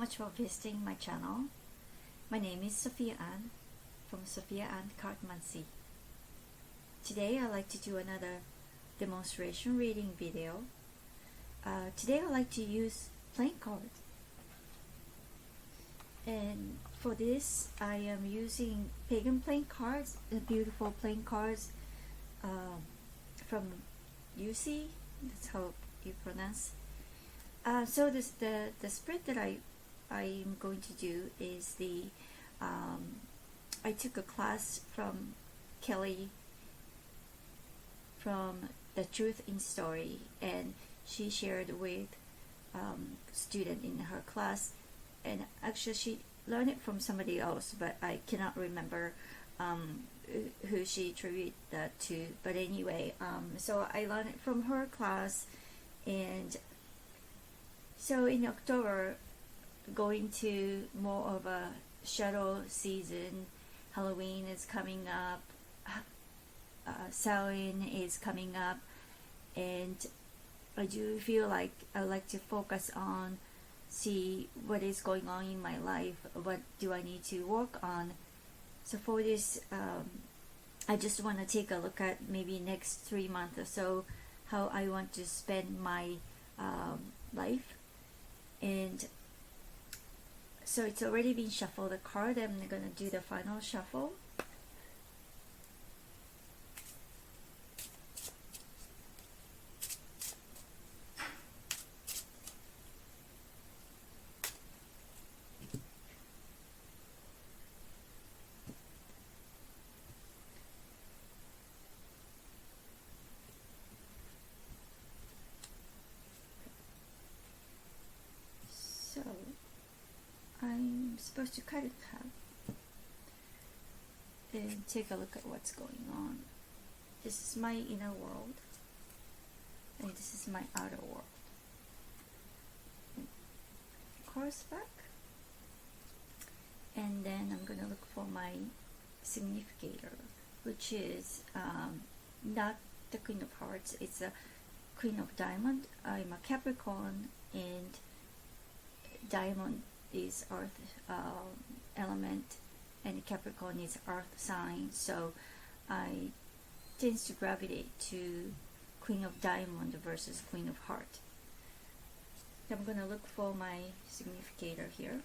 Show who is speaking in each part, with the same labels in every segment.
Speaker 1: much for visiting my channel. My name is Sophia Anne from Sophia Anne Cartomancy. Today I'd like to do another demonstration reading video. Today I'd like to use playing cards. And for this I am using pagan playing cards, the beautiful playing cards from UC, that's how you pronounce. So the spread that I'm going to do is I took a class from Kelly from The Truth in Story, and she shared with student in her class, and actually she learned it from somebody else, but I cannot remember who she attributed that to. But anyway, so I learned it from her class. And so in October, going to more of a shadow season. Halloween is coming up, Samhain is coming up, and I do feel like I like to focus on see what is going on in my life, what do I need to work on. So for this, I just want to take a look at maybe next 3 months or so how I want to spend my life. And so it's already been shuffled the card. I'm gonna do the final shuffle. So I'm supposed to cut it half and take a look at what's going on. This is my inner world, and this is my outer world. Cross back, and then I'm gonna look for my significator, which is not the Queen of Hearts, it's a Queen of Diamond. I'm a Capricorn, and Diamond is earth element, and Capricorn is earth sign, so I tends to gravitate to Queen of Diamond versus Queen of Heart. I'm gonna look for my significator here.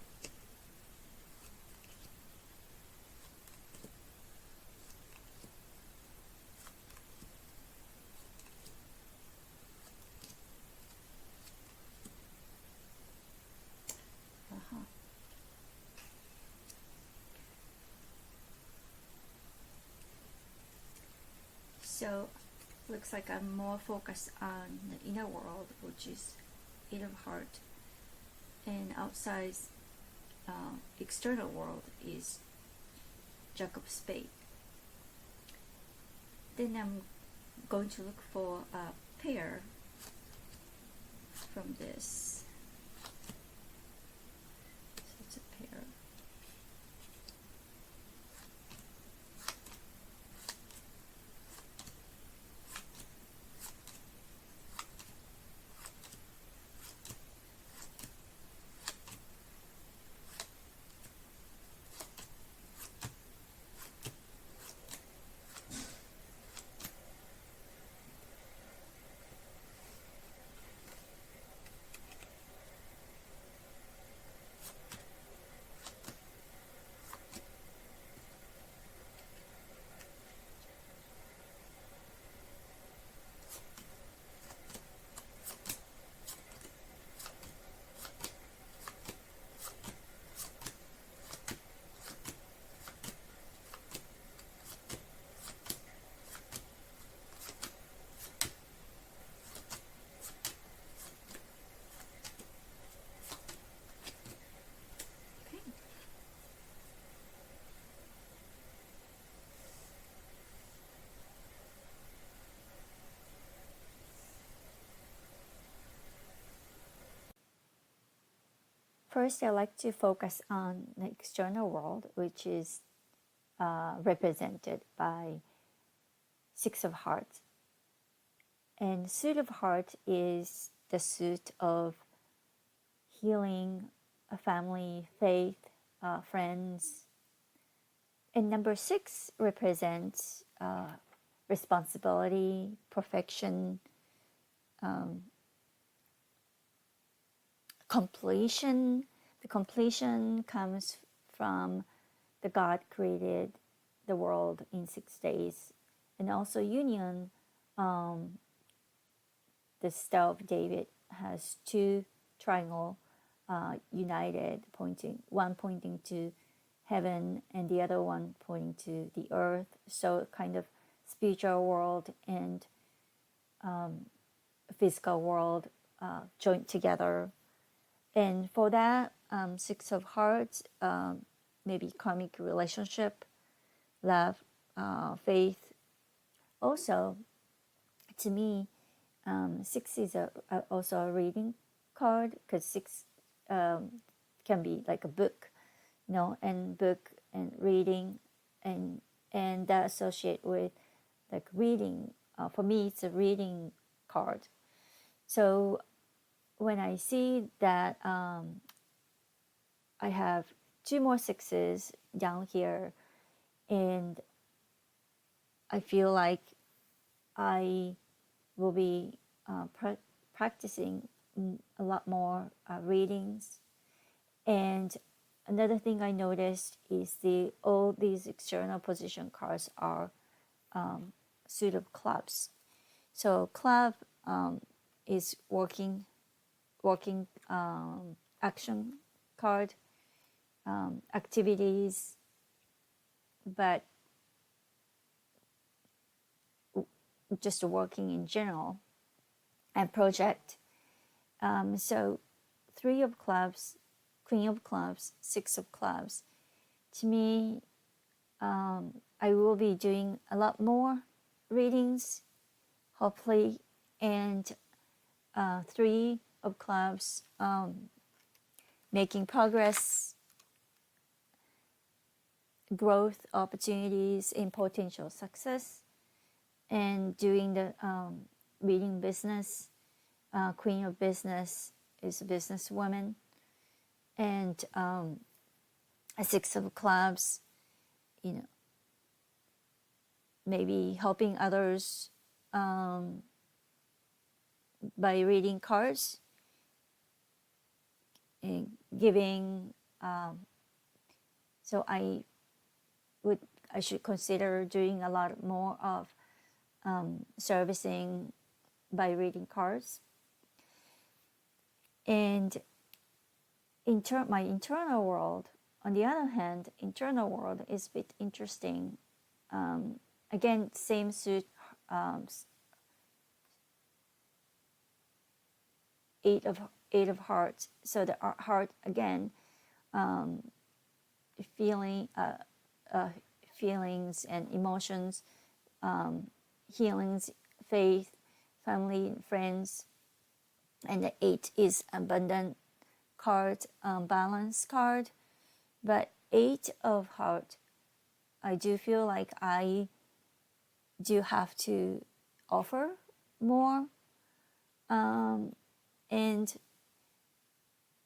Speaker 1: So looks like I'm more focused on the inner world, which is Eight of Heart, and outside external world is Jack of Spade. Then I'm going to look for a pair from this. So it's a pair. First, I like to focus on the external world, which is represented by Six of Hearts. And Suit of Heart is the suit of healing, family, faith, friends. And number 6 represents responsibility, perfection, completion. The completion comes from the God created the world in 6 days. And also union, the Star of David has 2 triangle united, one pointing to heaven and the other one pointing to the earth. So kind of spiritual world and physical world joined together. And for that, 6 of Hearts, maybe karmic relationship, love, faith. Also, to me, 6 is also a reading card, because 6 can be like a book, and book and reading, and that associate with like reading. For me, it's a reading card. So when I see that I have 2 more 6s down here, and I feel like I will be practicing a lot more readings. And another thing I noticed is all these external position cards are suit of clubs. So club is working action card, activities, but just working in general, and project. So 3 of clubs, Queen of clubs, 6 of clubs. To me, I will be doing a lot more readings, hopefully, and 3 of clubs, making progress, growth opportunities in potential success, and doing the reading business. Queen of business is a businesswoman, and a 6 of clubs, maybe helping others by reading cards and giving. So I should consider doing a lot more of servicing by reading cards. And my internal world, on the other hand, internal world is a bit interesting. Again, same suit, 8 of hearts. So the heart again, feelings and emotions, healings, faith, family, friends. And the 8 is abundant card, balance card. But 8 of heart, I do feel like I do have to offer more, and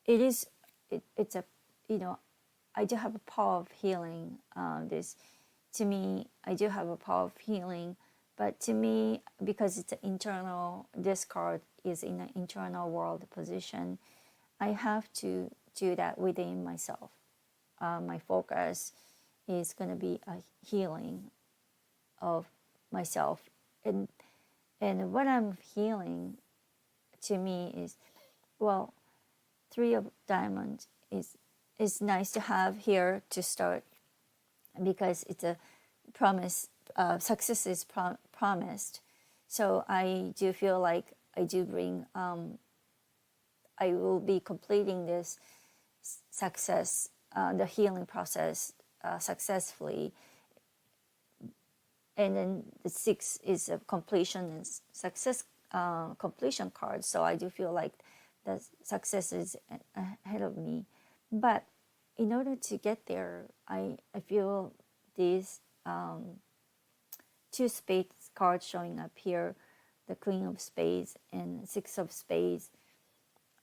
Speaker 1: it's a, I do have a power of healing. To me, I do have a power of healing, but to me, because it's an internal, this card is in an internal world position, I have to do that within myself. My focus is going to be a healing of myself, and what I'm healing, to me, is, well, 3 of diamonds is nice to have here to start, because it's a promise. Success is promised. So I do feel like I do bring. I will be completing this success, the healing process, successfully. And then the 6 is a completion and success, completion card. So I do feel like the success is ahead of me. But in order to get there, I feel these 2 spades cards showing up here, the Queen of Spades and 6 of Spades.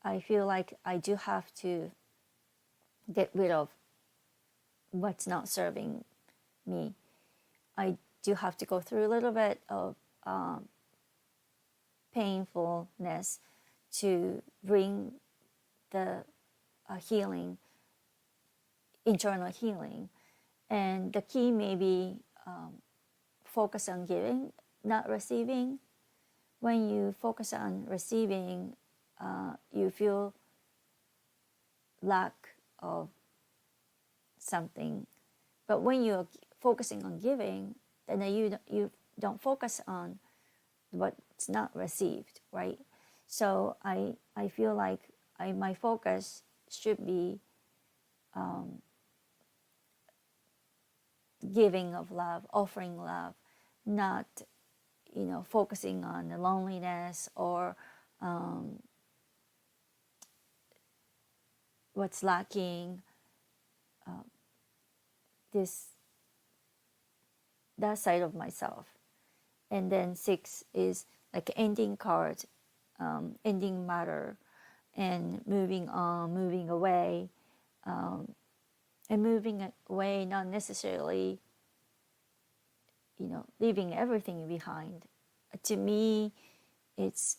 Speaker 1: I feel like I do have to
Speaker 2: get rid of what's not serving me. I do have to go through a little bit of painfulness to bring the healing, internal healing. And the key may be focus on giving, not receiving. When you focus on receiving, you feel lack of something. But when you're focusing on giving, then you don't focus on what's not received, right? So I feel like my focus should be giving of love, offering love, not focusing on the loneliness or what's lacking. That side of myself. And then 6 is like ending card, ending matter, and moving on, moving away, and moving away not necessarily leaving everything behind. To me, it's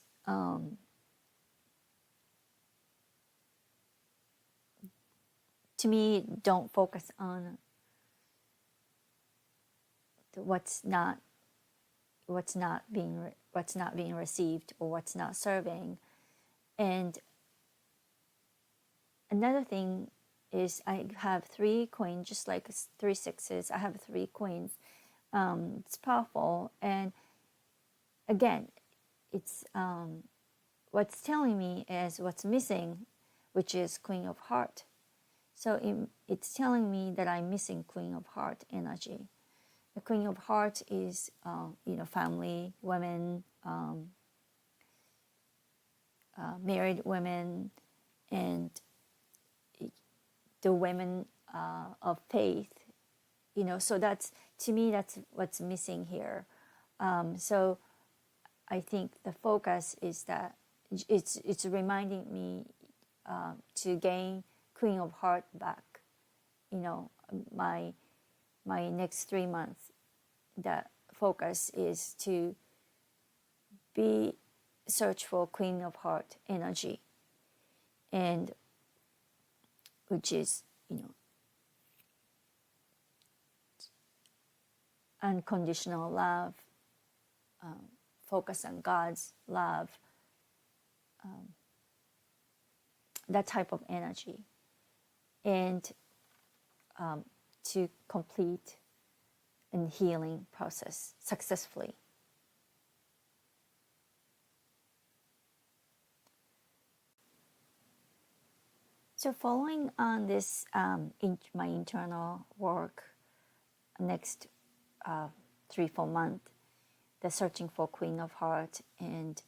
Speaker 2: don't focus on what's not being received or what's not serving. And another thing is I have 3 coins, just like 3 sixes. I have 3 coins. It's powerful, and again, it's what's telling me is what's missing, which is Queen of Heart. So it's telling me that I'm missing Queen of Heart energy. The Queen of Heart is, family, women, married women, and the women of faith. So that's, to me, that's what's missing here. So I think the focus is that it's reminding me to gain Queen of Heart back. My next 3 months, the focus is to search for Queen of Heart energy, and which is unconditional love, focus on God's love, that type of energy, and to complete a healing process successfully. So following on this, my internal work, next 3-4 months, the searching for Queen of Heart, and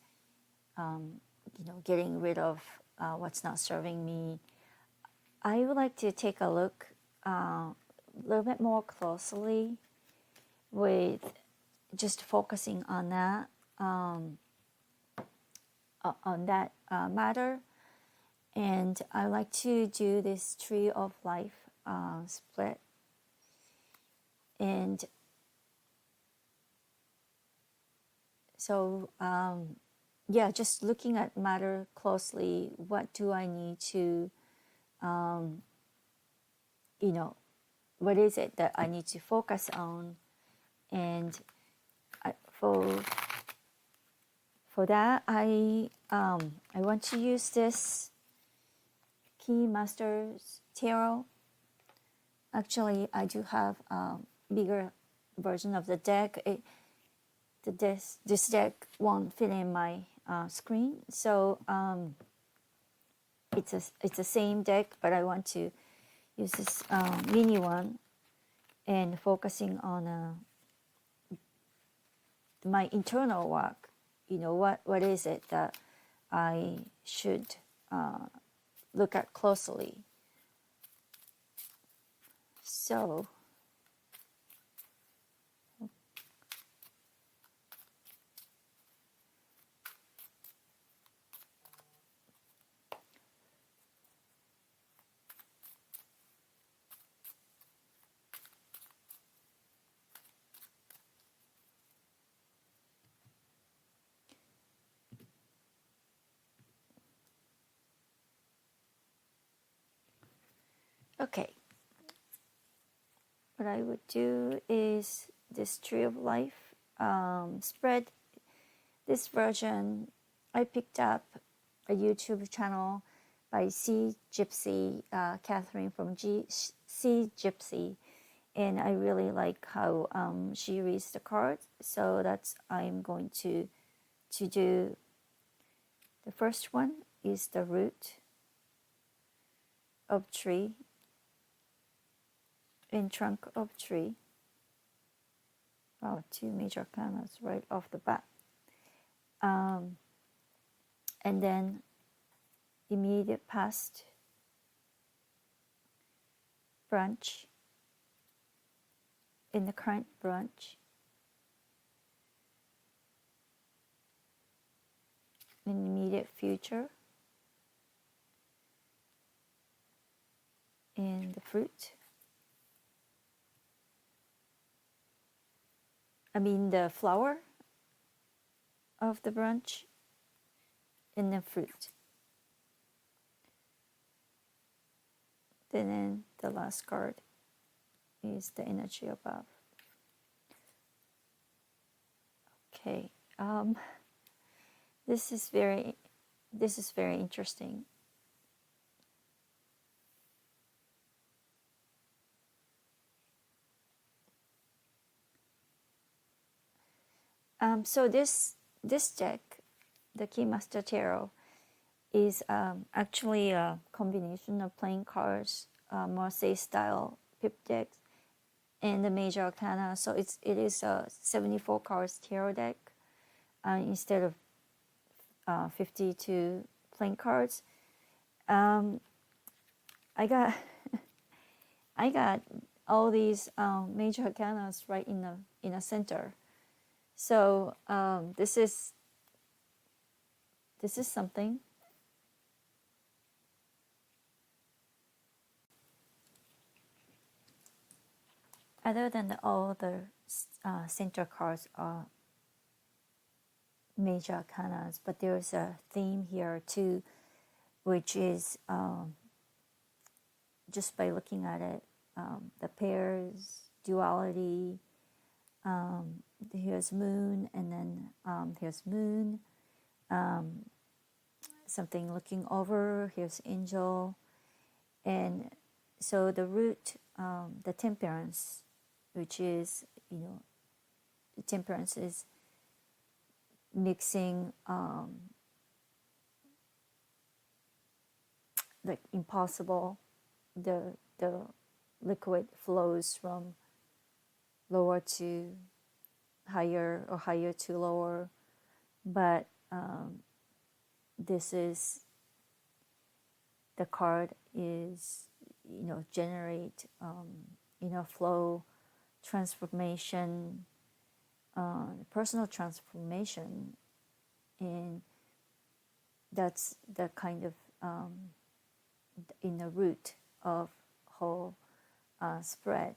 Speaker 2: getting rid of what's not serving me, I would like to take a look a little bit more closely with just focusing on that matter. And I like to do this Tree of Life split. And so, just looking at matter closely, what do I need to, what is it that I need to focus on? And for that, I want to use this Keymaster Tarot. Actually, I do have a bigger version of the deck. This deck won't fit in my screen, so it's the same deck, but I want to use this mini one and focusing on my internal work. What is it that I should look at closely. So Okay, what I would do is this Tree of Life spread. This version I picked up a YouTube channel by C Gypsy, Catherine from C Gypsy, and I really like how she reads the cards. So that's I'm going to do. The first one is the root of tree and trunk of tree. Wow, two major arcanas right off the bat. And then immediate past, branch, in the current branch, in immediate future, in the fruit. I mean the flower of the branch, in the fruit. Then the last card is the energy above. Okay, this is very interesting. So this deck, the Keymaster Tarot, is actually a combination of playing cards, Marseille style pip decks, and the major arcana. So it is a 74 cards tarot deck instead of 52 playing cards. I got I got all these major arcanas right in the center. So this is something. Other than all the center cards are major arcanas, but there's a theme here too, which is just by looking at it, the pairs, duality. Here's moon, and then here's moon. Something looking over. Here's angel, and so the root, the temperance, which is the temperance is mixing like impossible. The liquid flows from lower to higher or higher to lower, but this is the card is generate flow, transformation, personal transformation, and that's the kind of in the root of whole spread.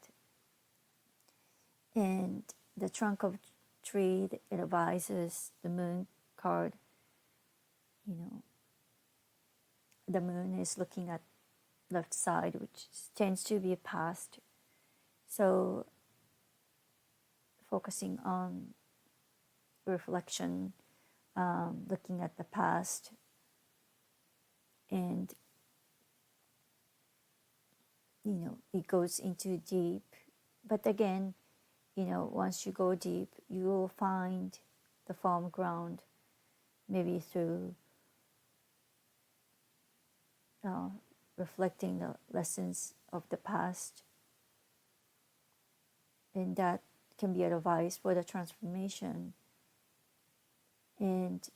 Speaker 2: And the trunk of tree, it advises the moon card. The moon is looking at left side, which tends to be a past. So focusing on reflection, looking at the past, and it goes into deep. But again, once you go deep, you will find the firm ground, maybe through reflecting the lessons of the past, and that can be advice for the transformation. And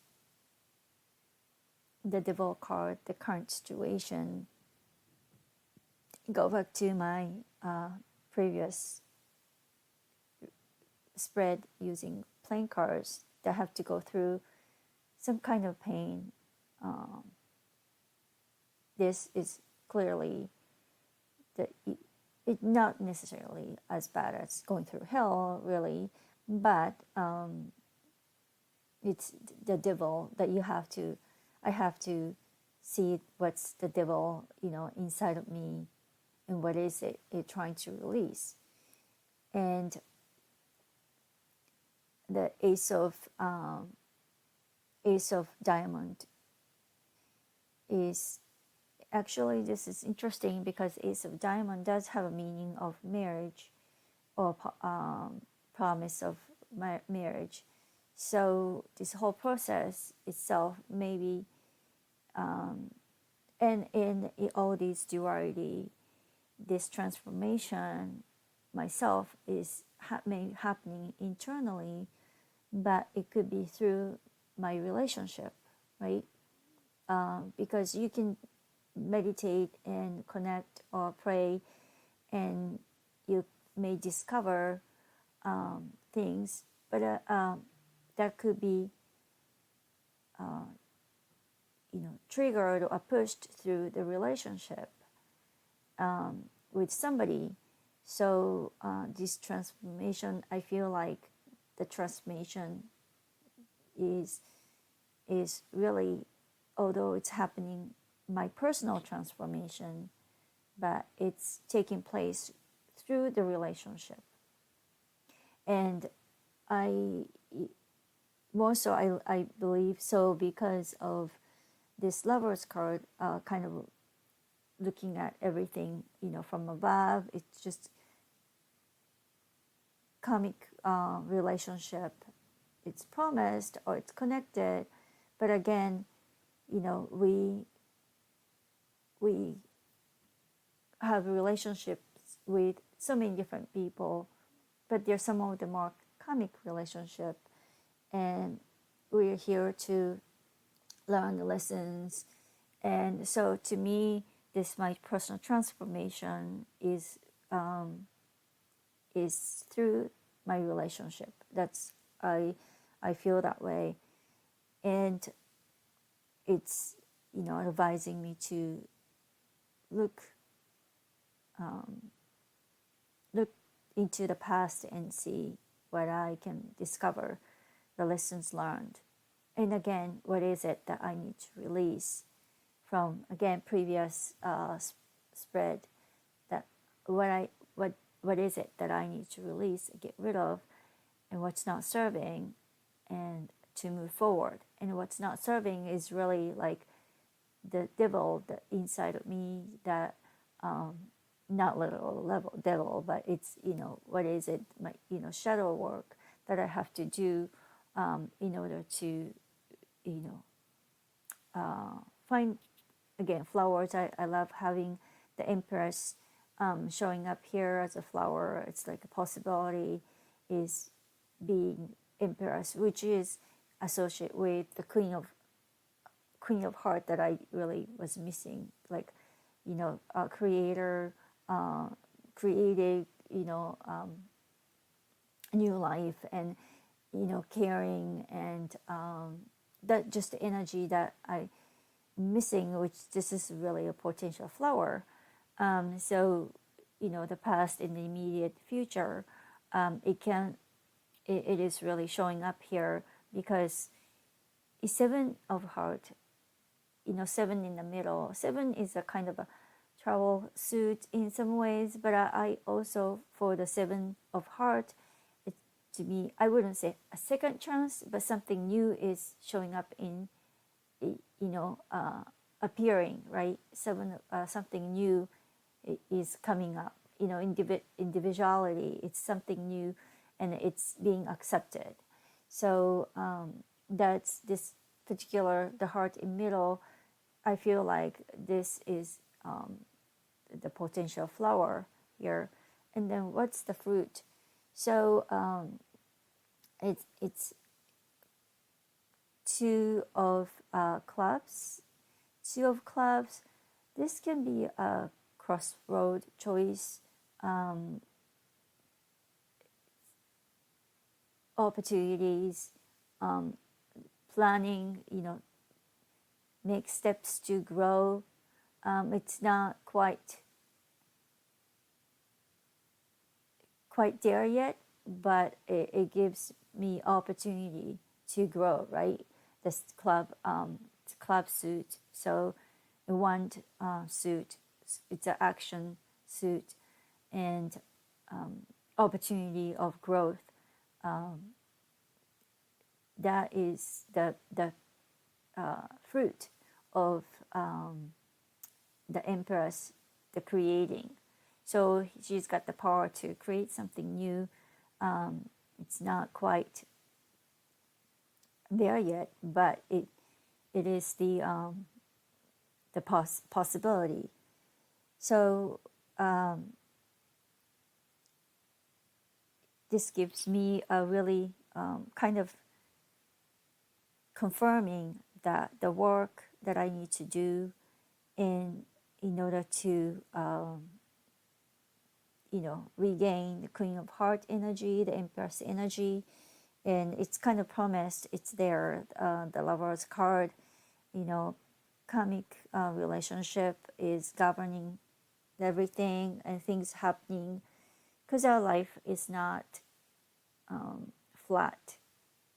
Speaker 2: the Devil card, the current situation, go back to my previous spread using playing cards that have to go through some kind of pain. This is clearly it not necessarily as bad as going through hell, really, but it's the devil that I have to see what's the devil, inside of me, and and what is it trying to release. And the Ace of Diamond is actually, this is interesting because Ace of Diamond does have a meaning of marriage or promise of marriage. So this whole process itself maybe, and in all these duality, this transformation myself is happening internally, but it could be through my relationship, right? Because you can meditate and connect or pray, and you may discover things, but that could be triggered or pushed through the relationship with somebody. So this transformation, I feel like the transformation is really, although it's happening, my personal transformation, but it's taking place through the relationship. And I believe so because of this Lover's card, kind of looking at everything, from above. It's just karmic relationship. It's promised or it's connected, but again, we have relationships with so many different people, but there's some of the more karmic relationship, and we're here to learn the lessons. And so to me, this my personal transformation is through my relationship. That's I feel that way, and it's advising me to look into the past and see what I can discover, the lessons learned, and again, what is it that I need to release from, again, previous spread, that what is it that I need to release, get rid of, and what's not serving, and to move forward. And what's not serving is really like the devil, the inside of me, that not literal level devil, but it's what is it, my shadow work that I have to do in order to find, again, flowers. I love having the Empress showing up here as a flower. It's like a possibility is being Empress, which is associated with the Queen of Heart that I really was missing, like creator, creative, new life, and caring, and that just the energy that I missing, which this is really a potential flower. So the past and the immediate future, it is really showing up here, because it's Seven of Heart, seven in the middle. Seven is a kind of a travel suit in some ways, but I also, for the Seven of Heart, to me, I wouldn't say a second chance, but something new is showing up in, appearing, right? Something new is coming up, individuality, it's something new, and it's being accepted. So that's this particular, the heart in middle, I feel like this is the potential flower here. And then what's the fruit? So it's Two of Clubs. Two of Clubs, this can be a crossroad choice, opportunities, planning, make steps to grow. It's not quite there yet, but it gives me opportunity to grow, right? This club suit. So one suit, it's an action suit and opportunity of growth. That is the fruit of the Empress, the creating. So she's got the power to create something new. It's not quite there yet, but it is the possibility. So this gives me a really kind of confirming that the work that I need to do in order to regain the Queen of Heart energy, the Empress energy, and it's kind of promised. It's there. The Lover's card, karmic relationship is governing everything and things happening, because our life is not flat.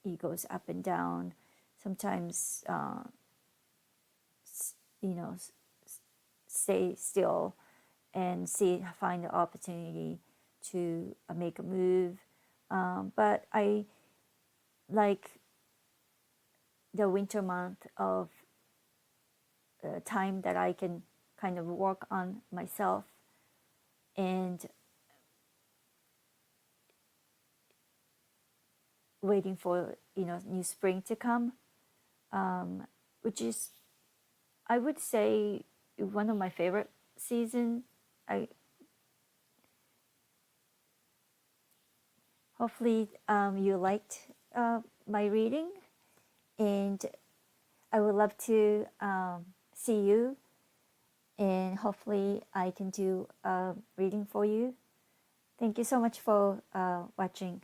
Speaker 2: It goes up and down. Sometimes, stay still and find the opportunity to make a move. But I like the winter month of time that I can kind of work on myself and waiting for new spring to come, which is, I would say, one of my favorite season. Hopefully you liked my reading, and I would love to see you, and hopefully I can do a reading for you. Thank you so much for watching.